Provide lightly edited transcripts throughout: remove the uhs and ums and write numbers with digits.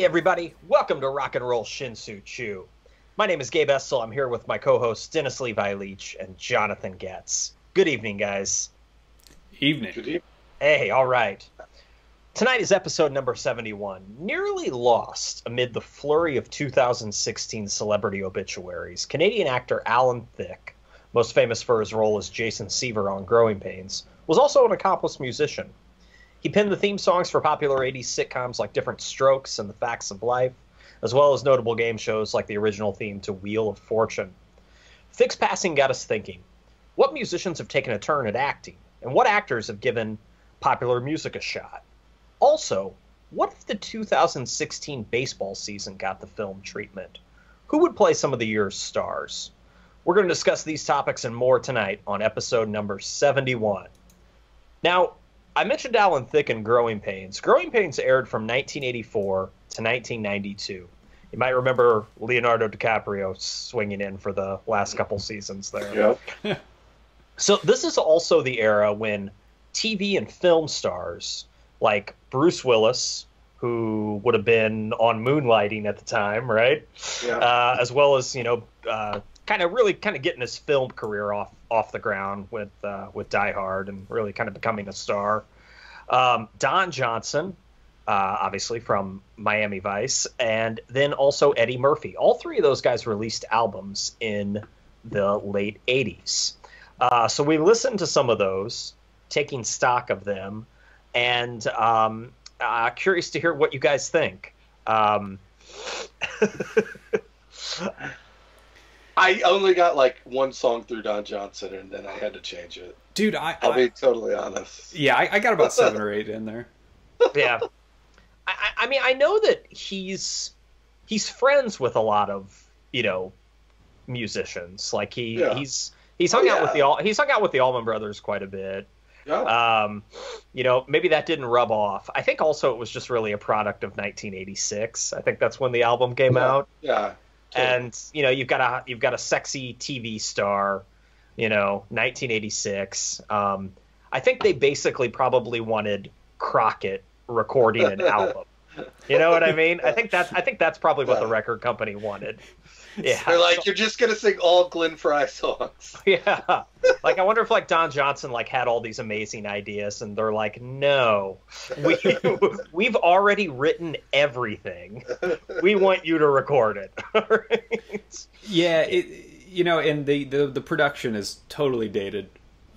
Hey everybody, welcome to Rock and Roll Shin-Soo Chew. My name is Gabe Essel. I'm here with my co-hosts Dennis Levi Leach and Jonathan Getz. Good evening, guys. Evening. Good evening. Hey, all right. Tonight is episode number 71, nearly lost amid the flurry of 2016 celebrity obituaries. Canadian actor Alan Thicke, most famous for his role as Jason Seaver on Growing Pains, was also an accomplished musician. He penned the theme songs for popular 80s sitcoms like Different Strokes and The Facts of Life, as well as notable game shows like the original theme to Wheel of Fortune. Thicke's passing got us thinking, what musicians have taken a turn at acting, and what actors have given popular music a shot? Also, what if the 2016 baseball season got the film treatment? Who would play some of the year's stars? We're going to discuss these topics and more tonight on episode number 71. Now, I mentioned Alan Thicke and Growing Pains. Growing Pains aired from 1984 to 1992. You might remember Leonardo DiCaprio swinging in for the last couple seasons there. Yeah. So this is also the era when TV and film stars like Bruce Willis, who would have been on Moonlighting at the time, right? Yeah. As well as, kind of getting his film career off the ground with Die Hard and really kind of becoming a star. Don Johnson, obviously from Miami Vice, and then also Eddie Murphy. All three of those guys released albums in the late 80s. So we listened to some of those, taking stock of them, and curious to hear what you guys think. I only got like one song through Don Johnson, and then I had to change it. Dude, I'll be totally honest. Yeah, I got about 7 or 8 in there. Yeah. I mean, I know that he's friends with a lot of, musicians. Like he's hung out with the Allman Brothers quite a bit. Yeah. Maybe that didn't rub off. I think also it was just really a product of 1986. I think that's when the album came out. Yeah. Totally. And you've got a sexy TV star, 1986. I think they basically probably wanted Crockett recording an album. You know what I mean? I think that's probably what the record company wanted. Yeah. They're like, you're just gonna sing all Glenn Frey songs. Yeah. Like, I wonder if Don Johnson had all these amazing ideas, and they're like, no, we've already written everything. We want you to record it. Right? Yeah, and the production is totally dated.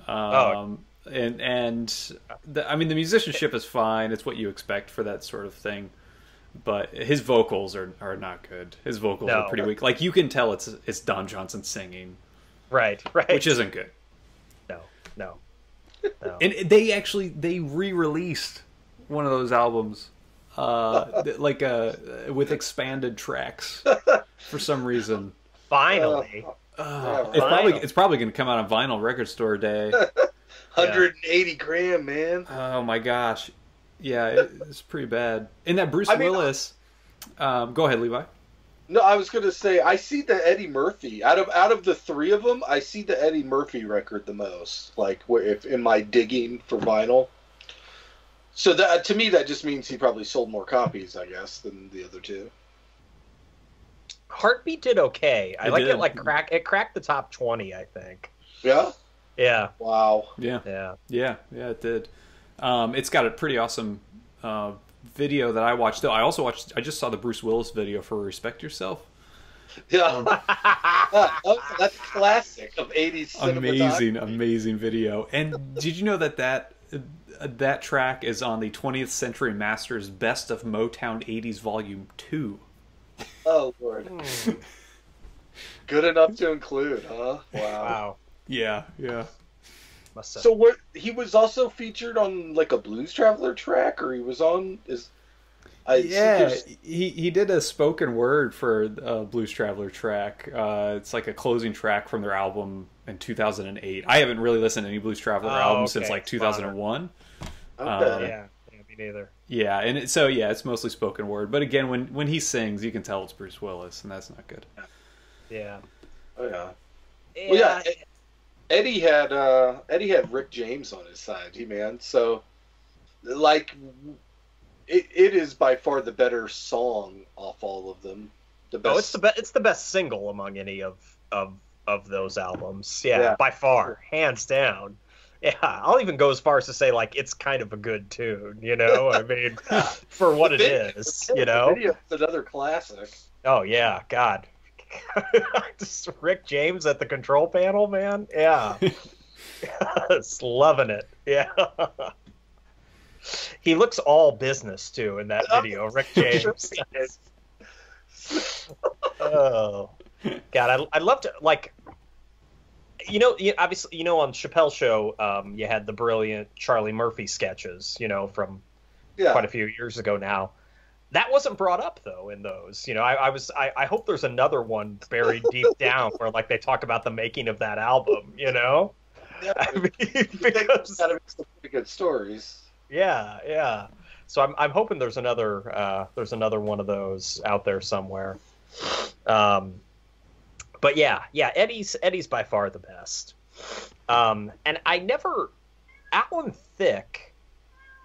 And the musicianship is fine. It's what you expect for that sort of thing. But his vocals are not good. His vocals are pretty weak. Like, you can tell it's Don Johnson singing. Right. Which isn't good. No. And they re-released one of those albums, with expanded tracks for some reason. Finally. It's probably going to come out on vinyl record store day. 180 grand, man. Oh my gosh. Yeah, it's pretty bad. And that Bruce Willis. Go ahead, Levi. No, I was going to say, I see the Eddie Murphy out of the three of them. I see the Eddie Murphy record the most. Like, if in my digging for vinyl. So that, to me, that just means he probably sold more copies, I guess, than the other two. Heartbeat did okay. It cracked the top 20, I think. Yeah. Yeah. Wow. Yeah, it did. It's got a pretty awesome video that I watched. Though I just saw the Bruce Willis video for Respect Yourself. Yeah. That's classic of 80s cinematography. Amazing video. And did you know that track is on the 20th Century Masters Best of Motown 80s Volume 2? Oh, Lord. Good enough to include, huh? Wow. Yeah. So he was also featured on like a Blues Traveler track, or he was on he did a spoken word for a Blues Traveler track. It's like a closing track from their album in 2008. I haven't really listened to any Blues Traveler albums since like 2001. Okay. Yeah, me neither. Yeah, and it's mostly spoken word. But again, when he sings, you can tell it's Bruce Willis, and that's not good. Yeah. Oh yeah. Well, yeah. Eddie had Rick James on his side, man. So, like, it is by far the better song off all of them. The best. It's the best single among any of those albums. Yeah, by far, hands down. Yeah, I'll even go as far as to say like it's kind of a good tune. You know, I mean, for what it is. You know, the video's another classic. Oh yeah, God. Just Rick James at the control panel, man. Yeah. Just loving it. Yeah. He looks all business too in that video, Rick James. Oh, God, I'd love to, like, you know, obviously, you know, on Chappelle's show, you had the brilliant Charlie Murphy sketches, you know, from quite a few years ago now. That wasn't brought up though in those. You know, I hope there's another one buried deep down where like they talk about the making of that album. You know, I mean, because that makes some pretty good stories. Yeah, yeah. So I'm hoping there's another one of those out there somewhere. But yeah, Eddie's by far the best. And Alan Thicke,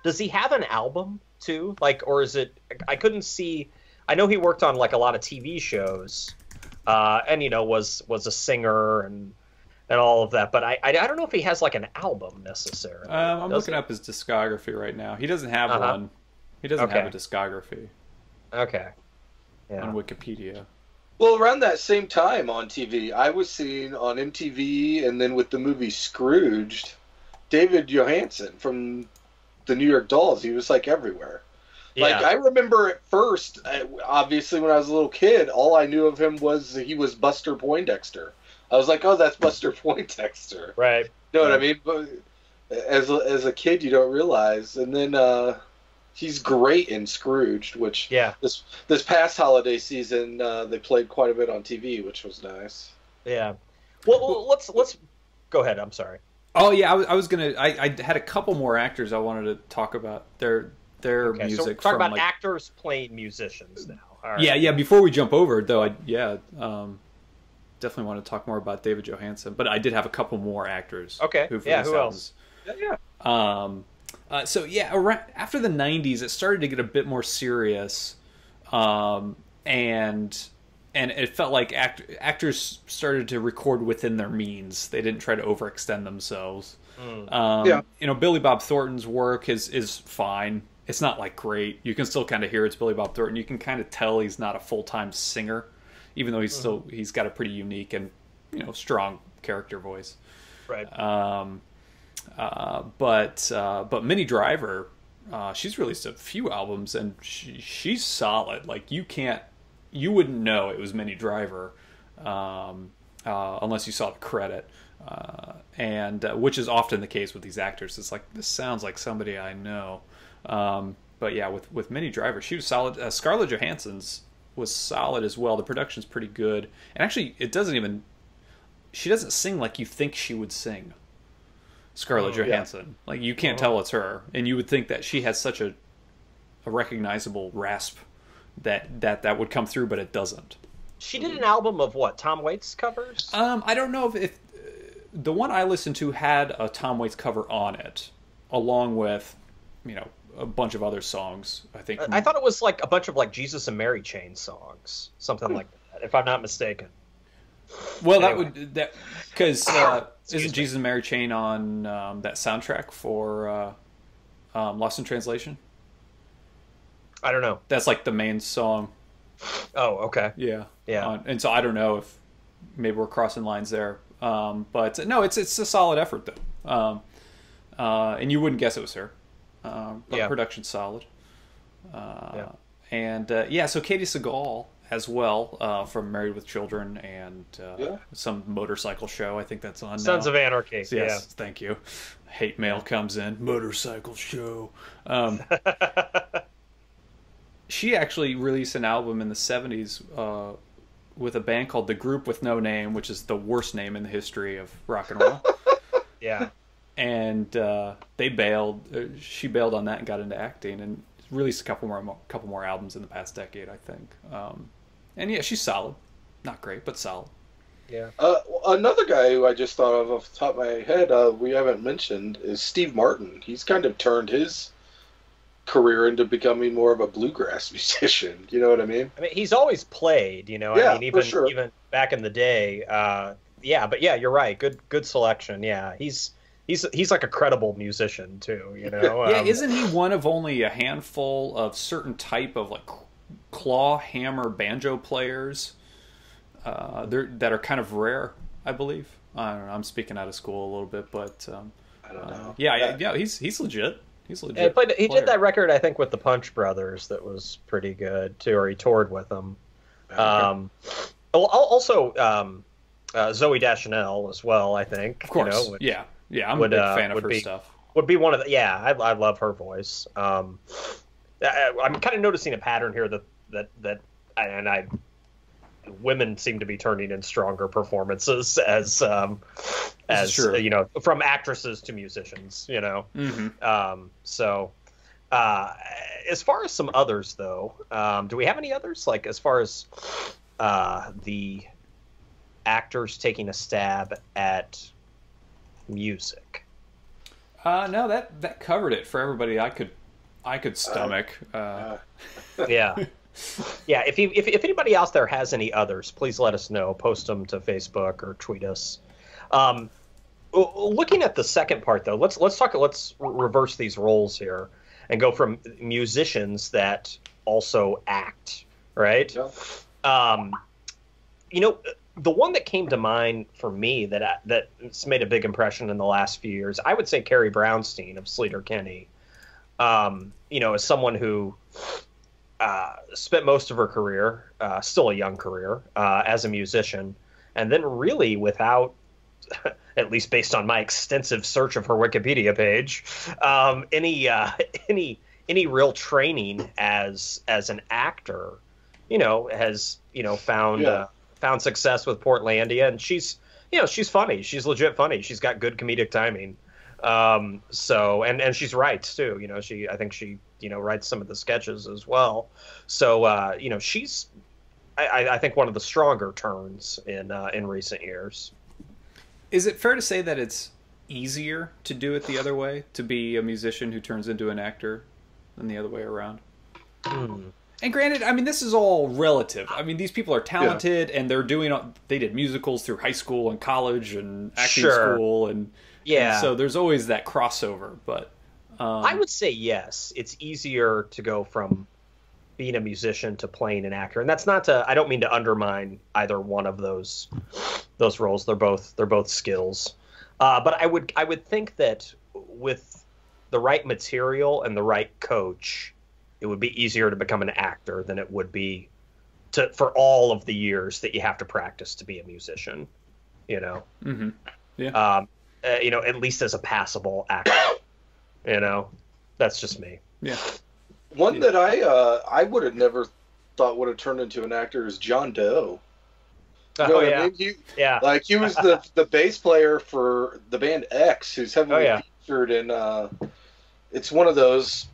does he have an album too? Like, or is it? I couldn't see. I know he worked on like a lot of TV shows, and you know was a singer and all of that. But I don't know if he has like an album necessarily. I'm looking up his discography right now. He doesn't have one. He doesn't have a discography. Okay. Yeah. On Wikipedia. Well, around that same time on TV, I was seeing on MTV and then with the movie Scrooged, David Johansen from the New York Dolls. He was like everywhere. Yeah. Like I remember at first, obviously when I was a little kid, all I knew of him was he was Buster Poindexter. I was like, oh, that's Buster Poindexter. Right. You know what I mean? But as a kid, you don't realize. And then he's great in Scrooged, which this past holiday season they played quite a bit on TV, which was nice. Yeah. Well, let's go ahead. I'm sorry. Oh yeah, I was gonna. I had a couple more actors I wanted to talk about their music. So we're talking about like, actors playing musicians now. All right. Yeah. Before we jump over, though, definitely want to talk more about David Johansen. But I did have a couple more actors. Okay. Who else? So around, after the '90s, it started to get a bit more serious, and it felt like actors started to record within their means. They didn't try to overextend themselves. You know, Billy Bob Thornton's work is fine. It's not like great. You can still kind of hear it's Billy Bob Thornton. You can kind of tell he's not a full-time singer, even though he's got a pretty unique and, you know, strong character voice. Right. But Minnie Driver, she's released a few albums and she's solid. Like you wouldn't know it was Minnie Driver unless you saw the credit, and which is often the case with these actors. It's like, this sounds like somebody I know. But yeah, with Minnie Driver, she was solid. Scarlett Johansson's was solid as well. The production's pretty good, and actually, she doesn't sing like you think she would sing. Scarlett Johansson, like you can't tell it's her, and you would think that she has such a recognizable rasp that would come through, but it doesn't. She did an album of what? Tom Waits covers? I don't know if the one I listened to had a Tom Waits cover on it, along with, you know, a bunch of other songs. I think I thought it was like a bunch of like Jesus and Mary Chain songs, something like that, if I'm not mistaken. Well, anyway. Because isn't Jesus and Mary Chain on that soundtrack for Lost in Translation? I don't know. That's like the main song. Oh, okay. Yeah. Yeah. And so I don't know if maybe we're crossing lines there. But no, it's a solid effort though. And you wouldn't guess it was her. But production's solid. And so Katie Seagal as well, from Married with Children and some motorcycle show. I think that's on Sons now. of Anarchy. Yes, thank you. Hate mail comes in. Motorcycle show. She actually released an album in the 70s with a band called The Group with No Name, which is the worst name in the history of rock and roll. Yeah. And they bailed. She bailed on that and got into acting, and released a couple more albums in the past decade, I think. And yeah, she's solid. Not great, but solid. Yeah. Another guy who I just thought of off the top of my head, we haven't mentioned, is Steve Martin. He's kind of turned his career into becoming more of a bluegrass musician. You know what I mean? I mean, he's always played, you know. Yeah, I mean, even for sure. even back in the day. Yeah, but yeah, you're right. Good selection. Yeah, he's like a credible musician too. You know. Yeah, isn't he one of only a handful of certain type of like claw hammer banjo players that are kind of rare, I believe. I don't know. I'm speaking out of school a little bit, but I don't know. Yeah, he's legit. He's legit. Yeah, he did that record, I think, with the Punch Brothers that was pretty good too, or he toured with them. Okay. Also, Zooey Deschanel as well, I think. Of course. You know, yeah, I'm a big fan of her stuff. Would be one of the I love her voice. I'm kind of noticing a pattern here that women seem to be turning in stronger performances as you know, from actresses to musicians, you know. Mm-hmm. As far as some others though, do we have any others, like as far as the actors taking a stab at music? No, that covered it for everybody I could stomach. Yeah. Yeah, if anybody out there has any others, please let us know. Post them to Facebook or tweet us. Looking at the second part, though, let's reverse these roles here and go from musicians that also act, right? Yeah. You know, the one that came to mind for me that's made a big impression in the last few years, I would say Carrie Brownstein of Sleater-Kinney. You know, as someone who spent most of her career, still a young career, as a musician, and then really without, at least based on my extensive search of her Wikipedia page, any real training as an actor, you know, has, you know, found success with Portlandia, and she's funny. She's legit funny. She's got good comedic timing. So and she's writes too. You know, I think she writes some of the sketches as well. So you know, she's I think one of the stronger turns in recent years. Is it fair to say that it's easier to do it the other way, to be a musician who turns into an actor, than the other way around? And granted, I mean, this is all relative. I mean, these people are talented, and they did musicals through high school and college and acting school, and so there's always that crossover. But I would say yes, it's easier to go from being a musician to playing an actor, and that's not to. I don't mean to undermine either one of those roles. They're both skills, but I would think that with the right material and the right coach, it would be easier to become an actor than it would be for all of the years that you have to practice to be a musician, you know? Mm-hmm. Yeah. You know, at least as a passable actor, you know, that's just me. Yeah. One that I would have never thought would have turned into an actor is John Doe. You know what I mean? Like he was the bass player for the band X, who's heavily featured in, it's one of those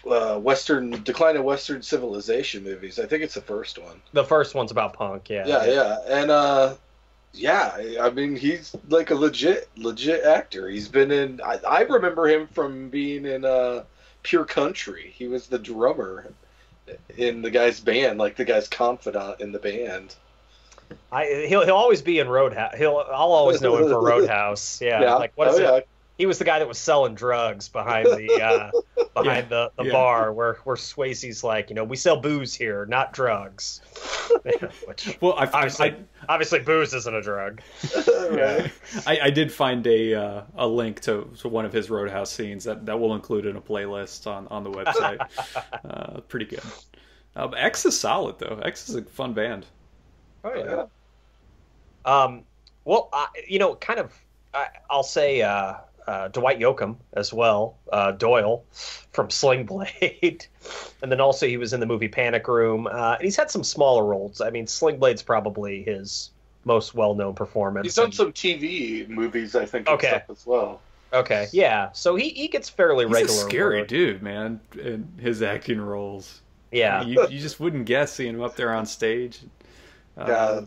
Decline of Western Civilization movies. I think it's the first one. The first one's about punk, yeah. Yeah. And I mean, he's like a legit actor. He's been in. I remember him from being in Pure Country. He was the drummer in the guy's band, like the guy's confidant in the band. He'll always be in Roadhouse. I'll always know him for Roadhouse. Yeah. Like what is it? He was the guy that was selling drugs behind the bar where Swayze's like, you know, we sell booze here, not drugs. Which, well, obviously booze isn't a drug. Right. I did find a link to one of his Roadhouse scenes that we'll include in a playlist on the website. Pretty good. X is solid though. X is a fun band. Oh yeah. Well, you know, kind of. I'll say Dwight Yoakam as well, Doyle from Sling Blade, and then also he was in the movie Panic Room. And he's had some smaller roles. I mean, Sling Blade's probably his most well-known performance. He's done some TV movies, I think, and stuff as well. Okay, yeah. So he gets fairly regular. He's a scary dude, man, in his acting roles. Yeah, you just wouldn't guess seeing him up there on stage.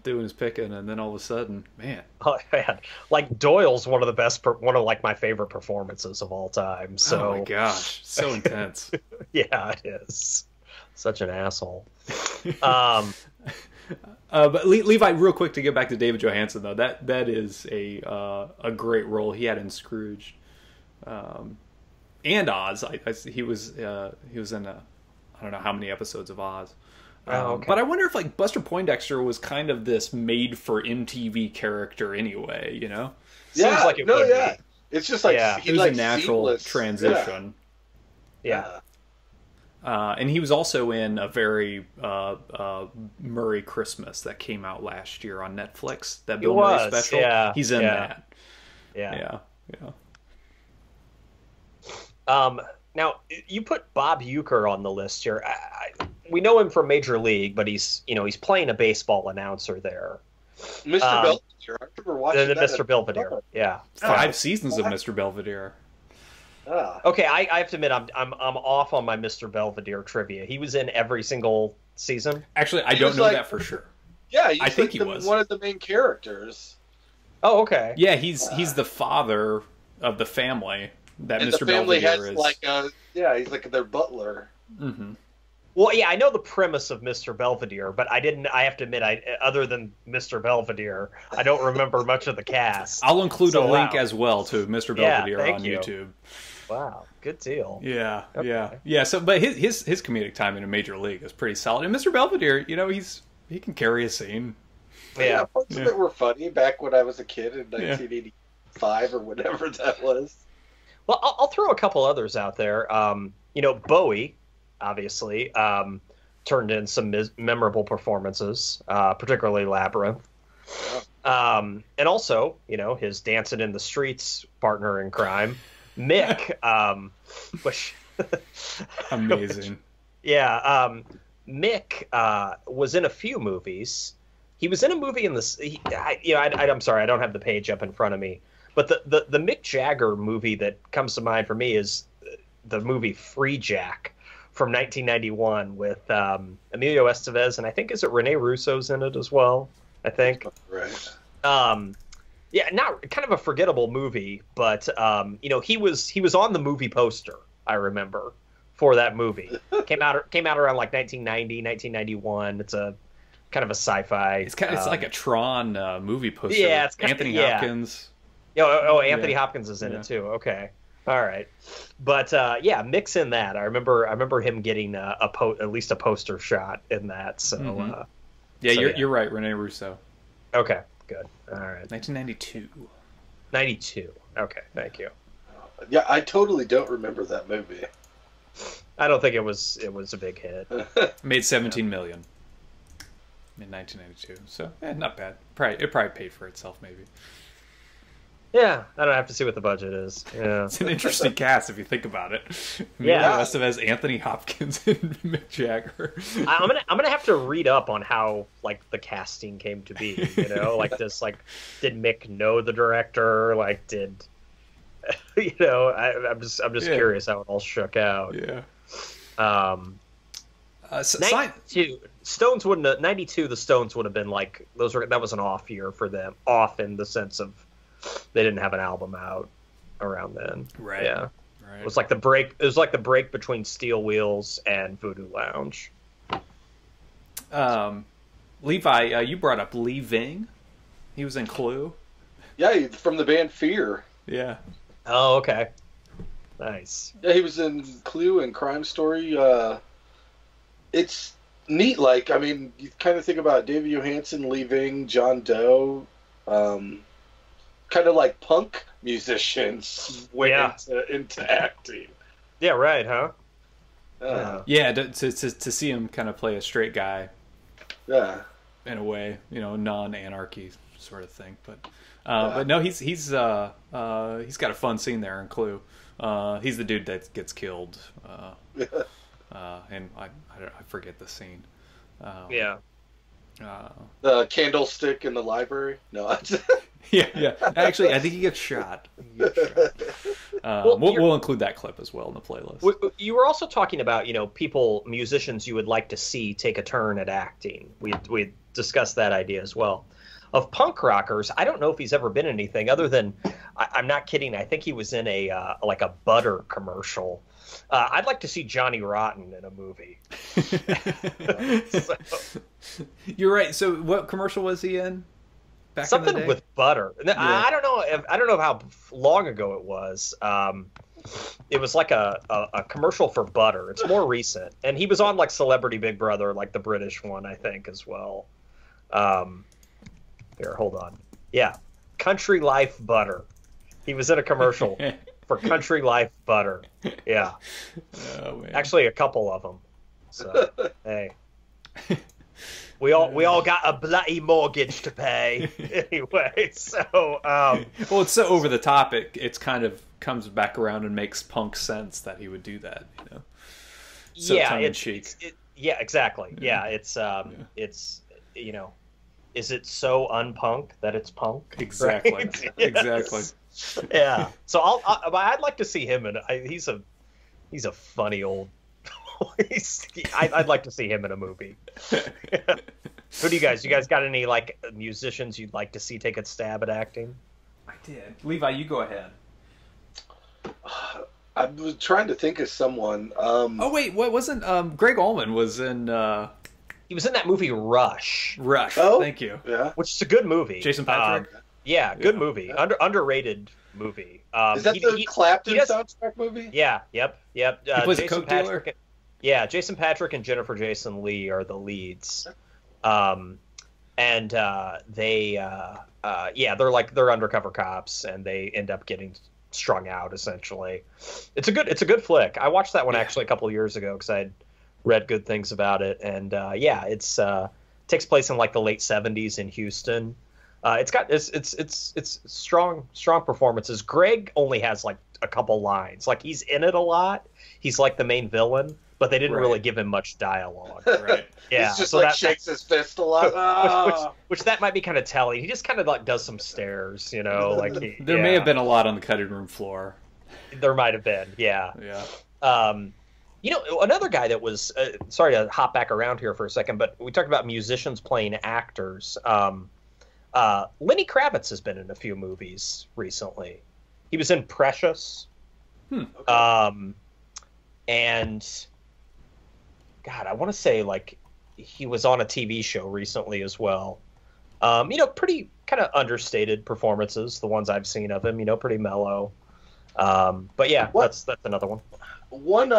doing his picking, and then all of a sudden, man. Oh, man. Like, Doyle's one of like my favorite performances of all time. So, oh my gosh, so intense. Yeah, it is. Such an asshole. But Levi, real quick to get back to David Johansen though, that is a great role he had in Scrooge, and Oz. He was in I don't know how many episodes of Oz. Okay. But I wonder if like Buster Poindexter was kind of this made for MTV character anyway, you know? Yeah, Seems like it would be. It's just like it was a natural transition. Yeah. And he was also in a very Murray Christmas that came out last year on Netflix. That Bill Murray special. Yeah, he's in that. Yeah. Now you put Bob Uecker on the list here. We know him from Major League, but he's playing a baseball announcer there. Mr. Belvedere. I remember watching that. Mr. Belvedere. Yeah. 5 seasons of Mr. Belvedere. Okay, I have to admit I'm off on my Mr. Belvedere trivia. He was in every single season. Actually, I don't know that for sure. Yeah, I think he was one of the main characters. Oh, okay. Yeah, he's the father of the family that And Mr. the family Belvedere has is. he's like their butler. Mm-hmm. Well, yeah, I know the premise of Mr. Belvedere, but I have to admit, other than Mr. Belvedere, I don't remember much of the cast. I'll include a link as well to Mr. Belvedere on YouTube. Wow, good deal. Yeah, Okay. yeah. So, but his comedic time in a Major League is pretty solid. And Mr. Belvedere, he can carry a scene. Yeah, parts of it were funny back when I was a kid in 1985 or whatever that was. Well, I'll throw a couple others out there. Bowie, obviously, turned in some memorable performances, particularly Labyrinth. And also, his Dancing in the Streets partner in crime, Mick, which amazing. Mick was in a few movies. He was in a movie in this. I'm sorry, I don't have the page up in front of me. But the Mick Jagger movie that comes to mind for me is the movie Free Jack from 1991 with Emilio Estevez, and I think is it Rene Russo's in it as well. I think. Right. Not kind of a forgettable movie, but he was on the movie poster. I remember for that movie. came out around like 1990, 1991. It's a kind of a sci-fi. It's like a Tron movie poster. Yeah, it's Anthony Hopkins. Anthony Hopkins is in it too. Okay, all right, but Mick's in that. I remember him getting at least a poster shot in that. So you're right, Rene Russo. Okay, good. All right, 1992. 92. Okay, thank you. Yeah, I totally don't remember that movie. I don't think it was a big hit. Made 17 million in 1992. So not bad. It probably paid for itself, maybe. Yeah, I don't have to see what the budget is. Yeah, it's an interesting cast if you think about it. Yeah, the rest of it has Anthony Hopkins and Mick Jagger. I'm gonna have to read up on how like the casting came to be. Did Mick know the director? Like, did I'm just curious how it all shook out. Yeah. 92 Stones wouldn't have, 92. The Stones would have been like that was an off year for them. Off in the sense of they didn't have an album out around then. Right. Yeah. Right. It was like the break. It was like the break between Steel Wheels and Voodoo Lounge. Levi, you brought up Lee Ving. He was in Clue. Yeah, from the band Fear. Yeah. Oh, okay. Nice. Yeah, he was in Clue and Crime Story. It's neat. Like, I mean, you kind of think about David Johansen, Lee Ving, John Doe. Kind of like punk musicians went into acting. Yeah, right, huh? To see him kind of play a straight guy. Yeah. In a way, non-anarchy sort of thing. But no, he's got a fun scene there in Clue. He's the dude that gets killed. And I forget the scene. The candlestick in the library. No. Yeah. Actually, I think he gets shot. We'll include that clip as well in the playlist. You were also talking about, musicians you would like to see take a turn at acting. We discussed that idea as well. Of punk rockers, I don't know if he's ever been in anything other than, I'm not kidding, I think he was in a butter commercial. I'd like to see Johnny Rotten in a movie. You're right. So what commercial was he in? Something with butter. Yeah. I don't know how long ago it was. It was like a commercial for butter. It's more recent, and he was on like Celebrity Big Brother, like the British one, I think, as well. Here, hold on. Yeah, Country Life Butter. He was in a commercial for Country Life Butter. Yeah. Oh, man. Actually, a couple of them. So hey. We all got a bloody mortgage to pay anyway. So, well, it's so over the top. It's kind of comes back around and makes punk sense that he would do that. So tongue in cheek. Yeah, exactly. Yeah, it's is it so unpunk that it's punk? Exactly. Right? Exactly. Yeah. So I'd like to see him, and he's a funny old. I'd like to see him in a movie. Who do you guys? You guys got any like musicians you'd like to see take a stab at acting? I did. Levi, you go ahead. I was trying to think of someone. Oh wait, what wasn't Greg Allman was in? He was in that movie Rush. Rush. Oh, thank you. Yeah, which is a good movie. Jason Patric. Good movie. Underrated movie. Is that the Clapton soundtrack movie? Yeah. Yep. He plays a Coke dealer. Yeah, Jason Patric and Jennifer Jason Leigh are the leads, and they're undercover cops, and they end up getting strung out. Essentially, it's a good flick. I watched that one actually a couple of years ago because I had read good things about it, and it's takes place in like the late '70s in Houston. It's strong performances. Greg only has like a couple lines. Like he's in it a lot. He's like the main villain. But they didn't really give him much dialogue. Right. Yeah. He's just shakes his fist a lot. Which that might be kind of telling. He just kind of like does some stares, Like there may have been a lot on the cutting room floor. There might have been, yeah. Yeah. Another guy that was sorry to hop back around here for a second, but we talked about musicians playing actors. Lenny Kravitz has been in a few movies recently. He was in Precious. Okay. And God, I want to say like he was on a TV show recently as well. Pretty kind of understated performances, the ones I've seen of him. Pretty mellow. But yeah, that's another one. One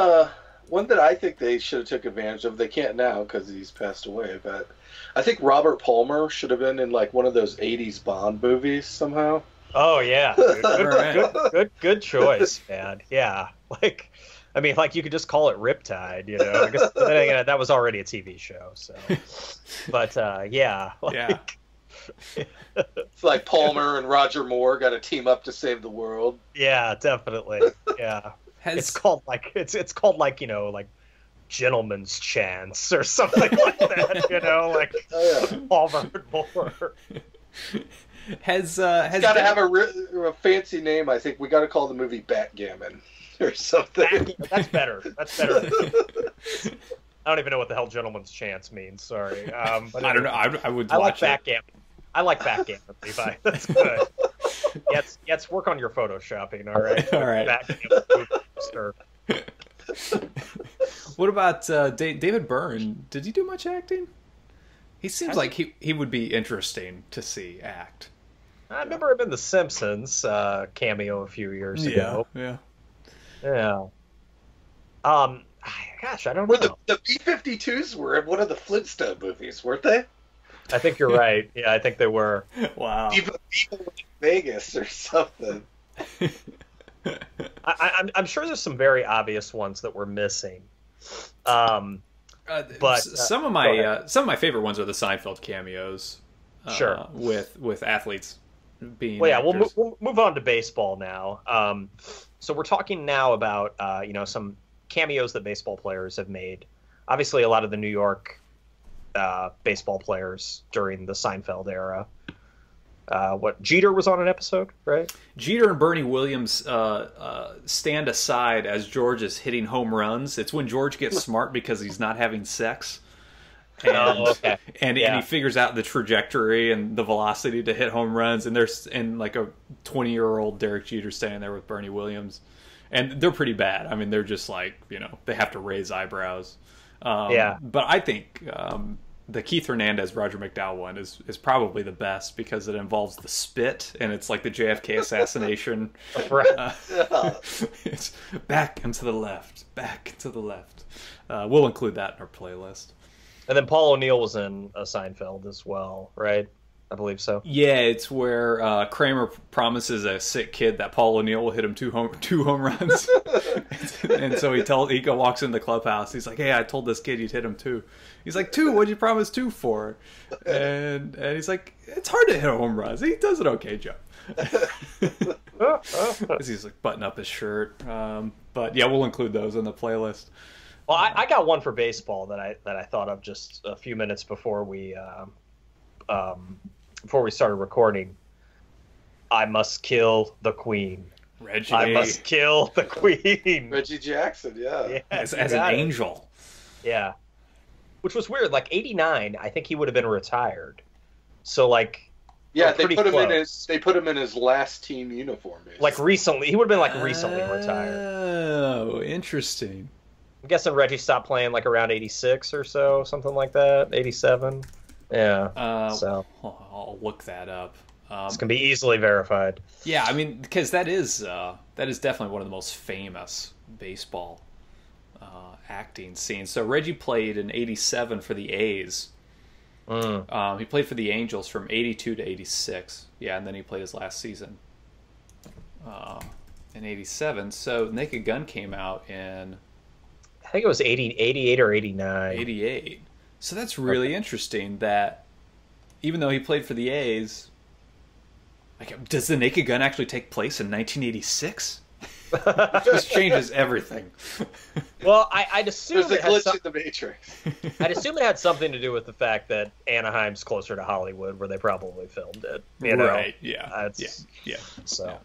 that I think they should have took advantage of. They can't now because he's passed away. But I think Robert Palmer should have been in like one of those '80s Bond movies somehow. Oh yeah, good choice, man. Yeah, you could just call it Riptide, I guess that was already a TV show, so. But yeah. It's like Palmer and Roger Moore got to team up to save the world. Yeah, definitely. Yeah. It's called like Gentleman's Chance or something like that, Palmer and Moore. Has got to have a fancy name. I think we got to call the movie Backgammon or something. That's better. I don't even know what the hell Gentleman's Chance means. Sorry. But I don't know. I would. I like Backgammon. I like Backgammon, Levi. That's good. Yes. Work on your photoshopping. All right. All right. What about David Byrne? Did he do much acting? He seems like he would be interesting to see act. I remember him in The Simpsons cameo a few years ago. Yeah. Gosh, I don't know. The B-52s were in one of the Flintstone movies, weren't they? I think you're right. Yeah, I think they were. Wow. People in Vegas or something. I'm sure there's some very obvious ones that we're missing. But some of my favorite ones are the Seinfeld cameos. Sure. With athletes being. Well, yeah, we'll move on to baseball now. So we're talking now about some cameos that baseball players have made. Obviously, a lot of the New York baseball players during the Seinfeld era. Jeter was on an episode, right? Jeter and Bernie Williams stand aside as George is hitting home runs. It's when George gets smart because he's not having sex. And he figures out the trajectory and the velocity to hit home runs. And there's like a 20-year-old Derek Jeter standing there with Bernie Williams. And they're pretty bad. I mean, they're just like, they have to raise eyebrows. But I think the Keith Hernandez Roger McDowell one is probably the best because it involves the spit and it's like the JFK assassination. It's back and to the left, back and to the left. We'll include that in our playlist. And then Paul O'Neill was in a Seinfeld as well, right? I believe so. Yeah, it's where Kramer promises a sick kid that Paul O'Neill will hit him two home runs. And so he walks in the clubhouse. He's like, "Hey, I told this kid you'd hit him 2." He's like, "2? What'd you promise 2 for?" And he's like, "It's hard to hit home runs. He does an okay job." He's like button up his shirt. But yeah, we'll include those in the playlist. Well, I got one for baseball that I thought of just a few minutes before we started recording. I must kill the Queen. Reggie. I must kill the Queen. Reggie Jackson, yeah. As an angel. Yeah. Which was weird. Like 89, I think he would have been retired. So like, yeah, they put him in his last team uniform. Basically. Like recently, he would have been like recently retired. Oh, interesting. I'm guessing Reggie stopped playing like around 86 or so, something like that. 87. Yeah. So I'll look that up. This can be easily verified. Yeah, I mean, because that is definitely one of the most famous baseball acting scenes. So Reggie played in 87 for the A's. He played for the Angels from 82 to 86. Yeah, and then he played his last season in 87. So Naked Gun came out in... I think it was 88 or 89. 88. So that's really interesting that even though he played for the A's, like, does the Naked Gun actually take place in 1986? This changes everything. Well, I'd assume there's a glitch in the Matrix. I'd assume it had something to do with the fact that Anaheim's closer to Hollywood, where they probably filmed it. You know? Right? Yeah. Yeah. So,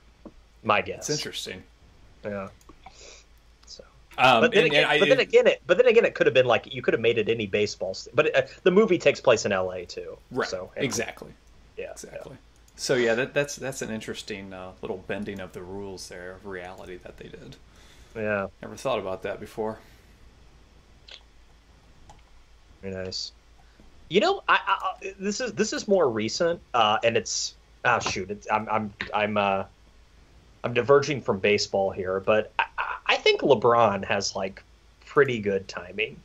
my guess. It's interesting. Yeah. But then again, it could have been like you could have made it any baseball. But the movie takes place in L.A. too, right? So exactly, yeah, exactly. Yeah. So yeah, that's an interesting little bending of the rules there of reality that they did. Yeah, never thought about that before. Very nice. You know, this is more recent, and it's I'm diverging from baseball here, but I think LeBron has like pretty good timing.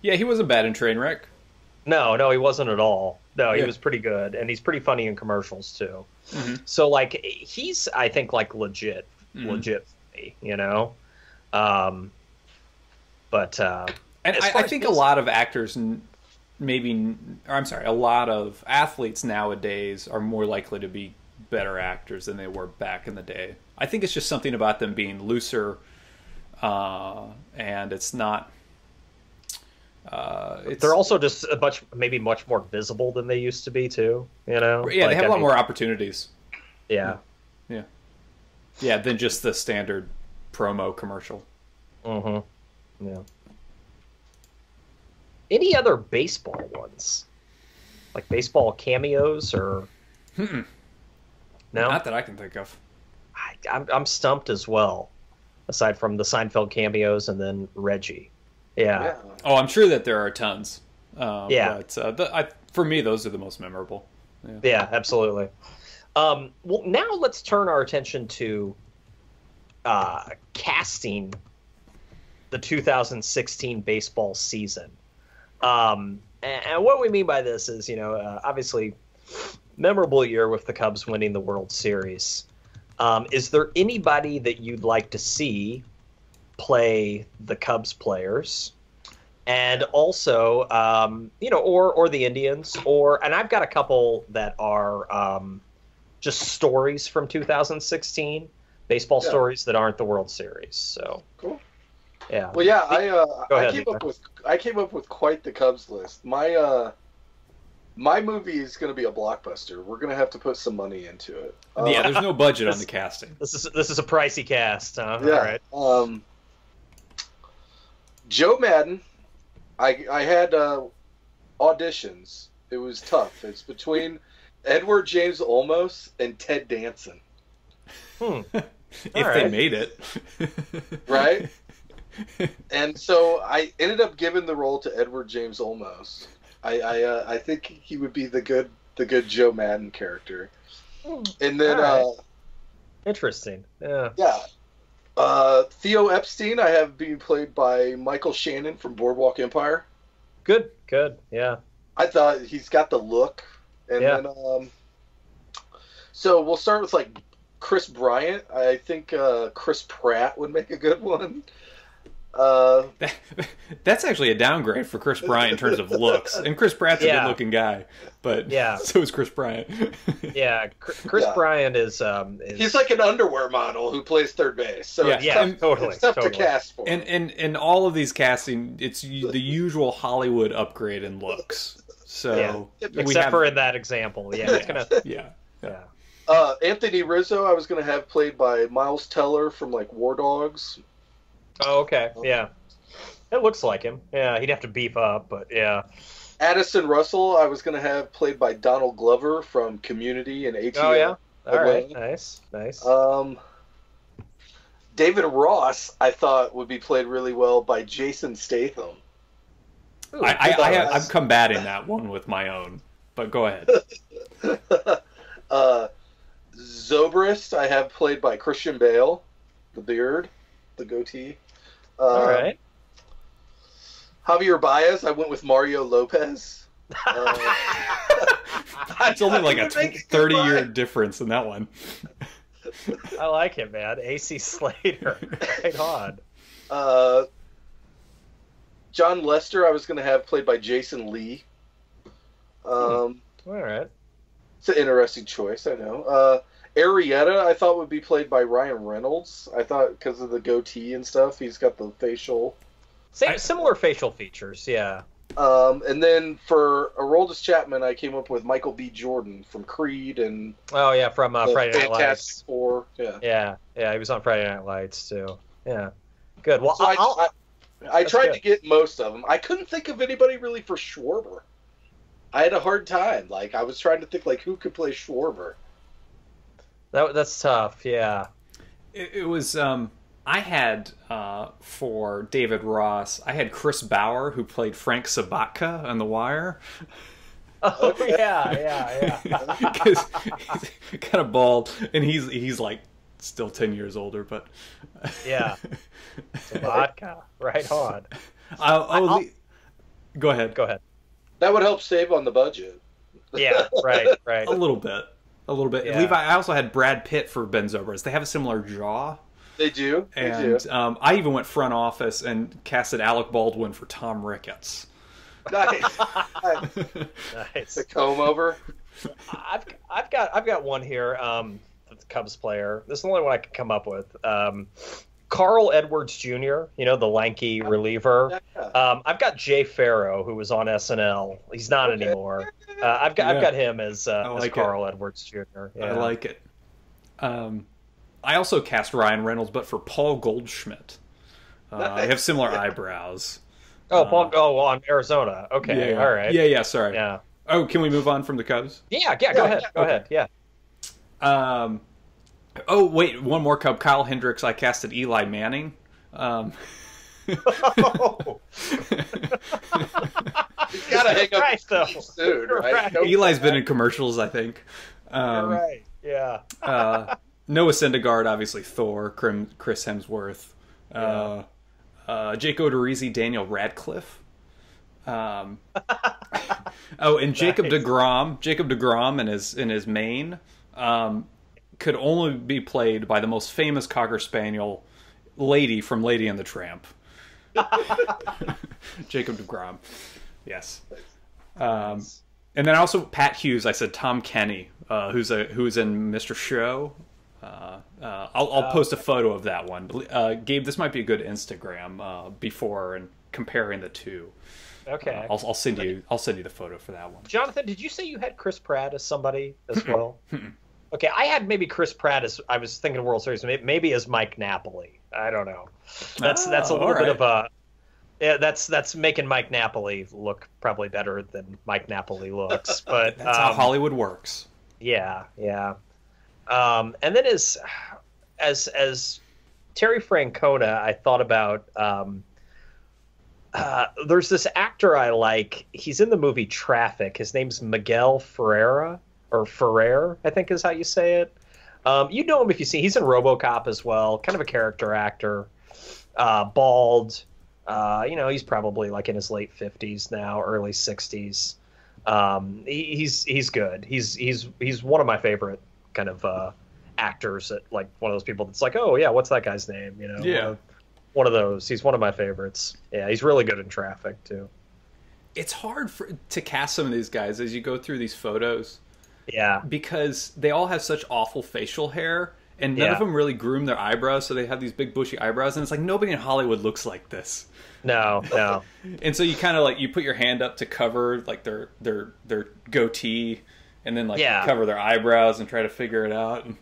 Yeah, he wasn't bad in Trainwreck. No, he wasn't at all. No, he was pretty good, and he's pretty funny in commercials too. Mm-hmm. So like he's, I think, like legit funny, you know. And I think a lot of actors, a lot of athletes nowadays are more likely to be better actors than they were back in the day. I think it's just something about them being looser, and it's not. They're also just much more visible than they used to be too. You know, yeah, they have a lot more opportunities. Yeah, than just the standard promo commercial. Mm-hmm. Yeah. Any other baseball ones, like baseball cameos or? No, not that I can think of. I'm stumped as well, aside from the Seinfeld cameos and then Reggie. Yeah. Oh, I'm sure that there are tons. But for me, those are the most memorable. Yeah, absolutely. Well, now let's turn our attention to casting the 2016 baseball season. And what we mean by this is, obviously, memorable year with the Cubs winning the World Series. Is there anybody that you'd like to see play the Cubs players? And also, or the Indians, and I've got a couple that are just stories from 2016, baseball stories that aren't the World Series. So cool. Yeah. Well, yeah, Go I ahead, came up with quite the Cubs list. My movie is going to be a blockbuster. We're going to have to put some money into it. Yeah, there's no budget on the casting. This is a pricey cast, huh? Yeah. All right. Joe Madden. I had auditions. It was tough. It's between Edward James Olmos and Ted Danson. If they made it. Right? And so I ended up giving the role to Edward James Olmos. I think he would be the good Joe Madden character. And then interesting. Yeah. Yeah. Theo Epstein I have being played by Michael Shannon from Boardwalk Empire. Good. Yeah. I thought he's got the look. And then so we'll start with like Chris Bryant. I think Chris Pratt would make a good one. That's actually a downgrade for Chris Bryant in terms of looks. And Chris Pratt's a good-looking guy, but so is Chris Bryant. Yeah, Chris Bryant is he's like an underwear model who plays third base. So totally. It's tough to cast for. And all of these casting, it's the usual Hollywood upgrade in looks. So except for in that example, it's gonna Anthony Rizzo, I was gonna have played by Miles Teller from like War Dogs. Oh, okay. Yeah. It looks like him. Yeah, he'd have to beef up, but yeah. Addison Russell, I was going to have played by Donald Glover from Community and ATL. Oh, yeah? All right. Nice. David Ross, I thought, would be played really well by Jason Statham. Ooh, I'm combating that one with my own, but go ahead. Zobrist, I have played by Christian Bale, the beard, the goatee. All right. Javier Baez, I went with Mario Lopez. It's only like a 30-year difference in that one. I like it, man. AC Slater. Right on. John Lester, I was going to have played by Jason Lee. All right. It's an interesting choice, I know. Arietta, I thought would be played by Ryan Reynolds. I thought because of the goatee and stuff, he's got the facial. Similar facial features, yeah. And then for Aroldis Chapman, I came up with Michael B. Jordan from Creed and from Friday Night Lights. Fantastic Four. Yeah, he was on Friday Night Lights too. Yeah, good. Well, so I tried to get most of them. I couldn't think of anybody really for Schwarber. I had a hard time. Like I was trying to think like who could play Schwarber. That's tough. Yeah. It was. I had for David Ross. I had Chris Bauer, who played Frank Sabatka on The Wire. Oh yeah. Because he's kind of bald, and he's like still 10 years older, but yeah. Sabatka, right on. Go ahead. That would help save on the budget. Yeah, right. A little bit. Yeah. Levi, I also had Brad Pitt for Ben Zobrist. They have a similar jaw. They do. And I even went front office and casted Alec Baldwin for Tom Ricketts. Nice. The comb over. I've got one here. The Cubs player. This is the only one I could come up with. Carl Edwards Jr., the lanky reliever. I've got Jay Farrow, who was on SNL. He's not anymore. I've got him as Carl Edwards Jr. Yeah. I like it. I also cast Ryan Reynolds, but for Paul Goldschmidt. I have similar eyebrows. Paul. On Arizona. Okay, all right. Yeah. Sorry. Yeah. Oh, can we move on from the Cubs? Yeah. Go ahead. Go ahead. Yeah. Oh, wait, one more Cub. Kyle Hendricks, I casted Eli Manning. He's got to hang up though. Soon, right? Right. Eli's been in commercials, I think. You're right, yeah. Noah Syndergaard, obviously Thor, Chris Hemsworth. Jake Odorizzi, Daniel Radcliffe. And Jacob DeGrom in his main. Could only be played by the most famous Cocker Spaniel lady from Lady and the Tramp. Jacob DeGrom. Yes. And then also Pat Hughes, I said Tom Kenny, who's in Mr. Show. I'll post a photo of that one. Gabe, this might be a good Instagram before and comparing the two. Okay. I'll send you the photo for that one. Jonathan, did you say you had Chris Pratt as somebody as well? Okay, I had maybe Chris Pratt as, I was thinking World Series, maybe as Mike Napoli. I don't know. That's a little bit of a, yeah, that's making Mike Napoli look probably better than Mike Napoli looks. But that's how Hollywood works. Yeah. And then as Terry Francona, I thought about there's this actor I like. He's in the movie Traffic. His name's Miguel Ferrer, I think is how you say it. You know him if you see. He's in RoboCop as well. Kind of a character actor. Bald. He's probably like in his late 50s now, early 60s. He's good. He's one of my favorite kind of actors. That, like one of those people that's like, oh yeah, what's that guy's name? Yeah. One of those. He's one of my favorites. Yeah, he's really good in Traffic too. It's hard to cast some of these guys as you go through these photos. Yeah, because they all have such awful facial hair, and none of them really groom their eyebrows, so they have these big bushy eyebrows, and it's like nobody in Hollywood looks like this. No. And so you kind of like you put your hand up to cover like their goatee, and then like cover their eyebrows and try to figure it out. And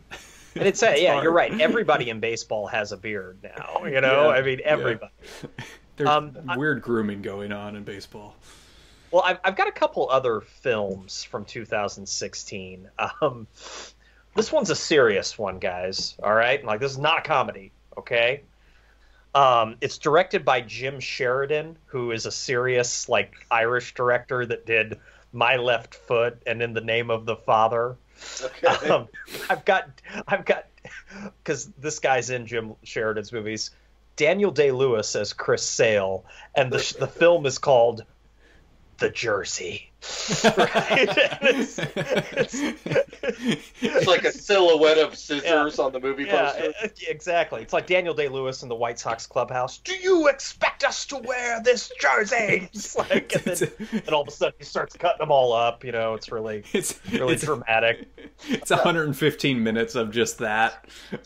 it's you're right. Everybody in baseball has a beard now. I mean everybody. There's weird grooming going on in baseball. Well, I've got a couple other films from 2016. This one's a serious one, guys. All right, like this is not a comedy. Okay, it's directed by Jim Sheridan, who is a serious like Irish director that did My Left Foot and In the Name of the Father. Okay, I've got because this guy's in Jim Sheridan's movies. Daniel Day-Lewis as Chris Sale, and the film is called The Jersey. Right? It's like a silhouette of scissors on the movie poster. Exactly. It's like Daniel Day-Lewis in the White Sox clubhouse. Do you expect us to wear this jersey? It's like, and all of a sudden he starts cutting them all up. It's really dramatic. It's 115 minutes of just that.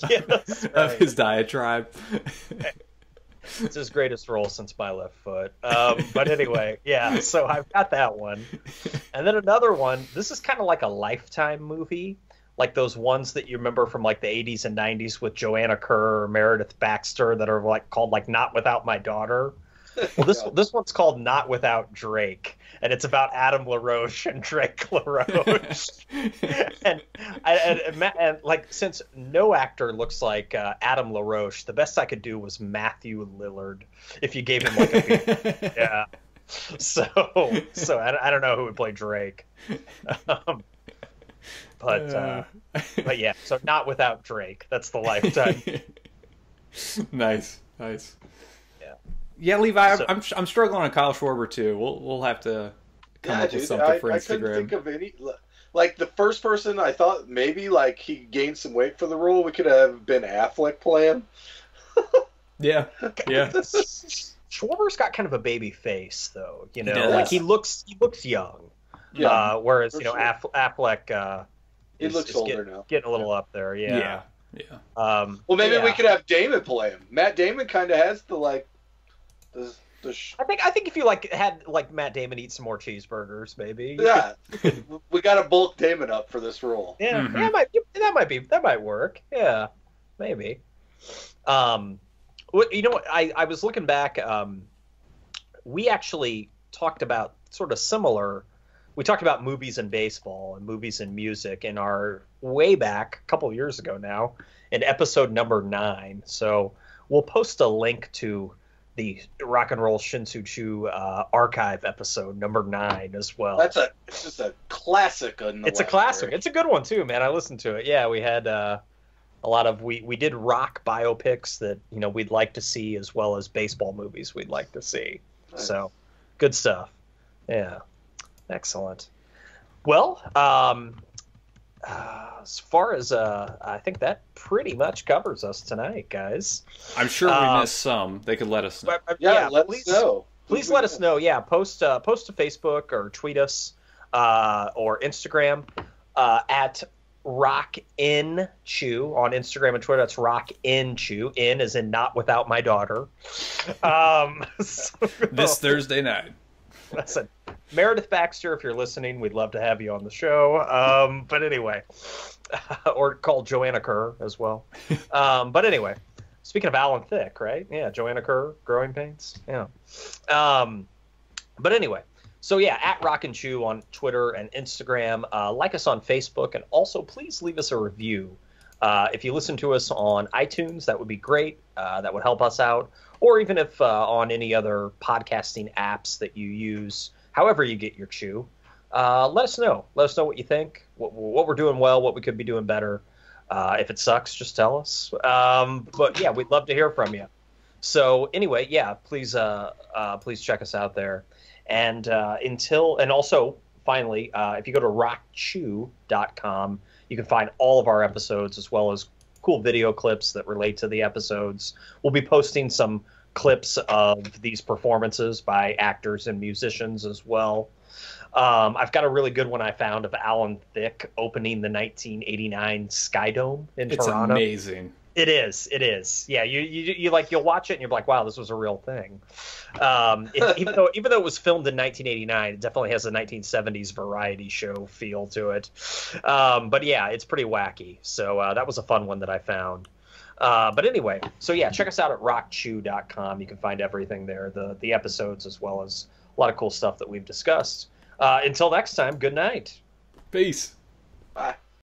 Yes, right. Of his diatribe. It's his greatest role since My Left Foot. But anyway, so I've got that one. And then another one, this is kind of like a Lifetime movie, like those ones that you remember from like the 80s and 90s with Joanna Kerr or Meredith Baxter that are like called like Not Without My Daughter. Well, this one's called Not Without Drake, and it's about Adam LaRoche and Drake LaRoche. and like since no actor looks like Adam LaRoche, the best I could do was Matthew Lillard. If you gave him like a beard. Yeah. So I don't know who would play Drake. But yeah, so Not Without Drake. That's the Lifetime. Nice. Yeah, Levi, I'm struggling on Kyle Schwarber too. We'll have to come up with something for Instagram. I couldn't think of any. Like the first person I thought maybe like he gained some weight for the role. We could have been Affleck playing. Yeah. Schwarber's got kind of a baby face though. Like he looks young. Yeah. Whereas sure. Affleck he looks older now. Getting a little up there. Yeah. Well, maybe we could have Damon play him. Matt Damon kind of has the like. I think if you had Matt Damon eat some more cheeseburgers, maybe. Yeah, we got to bulk Damon up for this role. Yeah, that might work. Yeah, maybe. You know what? I was looking back. We actually talked about sort of similar. We talked about movies and baseball and movies and music in our way back a couple of years ago now in episode number 9. So we'll post a link to the Rock and Roll Shin-Soo archive episode number 9 as well. It's just a classic. It's a classic. It's a good one too, man. I listened to it. Yeah, we had a lot of we did rock biopics that we'd like to see as well as baseball movies we'd like to see. Nice. So good stuff. Yeah, excellent. Well, as far as I think that pretty much covers us tonight, guys. I'm sure we missed some. They could let us know. Let us know. Please let us know. Yeah, post to Facebook or tweet us or Instagram at Rock In Chew on Instagram and Twitter. That's Rock In Chew. In as in not without my daughter. This Thursday night. Listen, Meredith Baxter, if you're listening, we'd love to have you on the show. But anyway, or call Joanna Kerr as well. But anyway, speaking of Alan Thicke, right? Yeah, Joanna Kerr, Growing Pains. Yeah. But anyway. So yeah, at Rock and Chew on Twitter and Instagram. Like us on Facebook, and also please leave us a review. If you listen to us on iTunes, that would be great. That would help us out. Or even if on any other podcasting apps that you use, however you get your chew, let us know. Let us know what you think, what we're doing well, what we could be doing better. If it sucks, just tell us. But yeah, we'd love to hear from you. So anyway, yeah, please check us out there. And also, finally, if you go to rockchew.com, you can find all of our episodes as well as cool video clips that relate to the episodes. We'll be posting some clips of these performances by actors and musicians as well. I've got a really good one I found of Alan Thicke opening the 1989 Sky Dome in Toronto. It's amazing. It is. Yeah, you'll watch it and you're like, wow, this was a real thing. Even though it was filmed in 1989, it definitely has a 1970s variety show feel to it. But yeah, it's pretty wacky. So that was a fun one that I found. But anyway, so yeah, check us out at rockchew.com. You can find everything there, the episodes as well as a lot of cool stuff that we've discussed. Until next time, good night. Peace. Bye.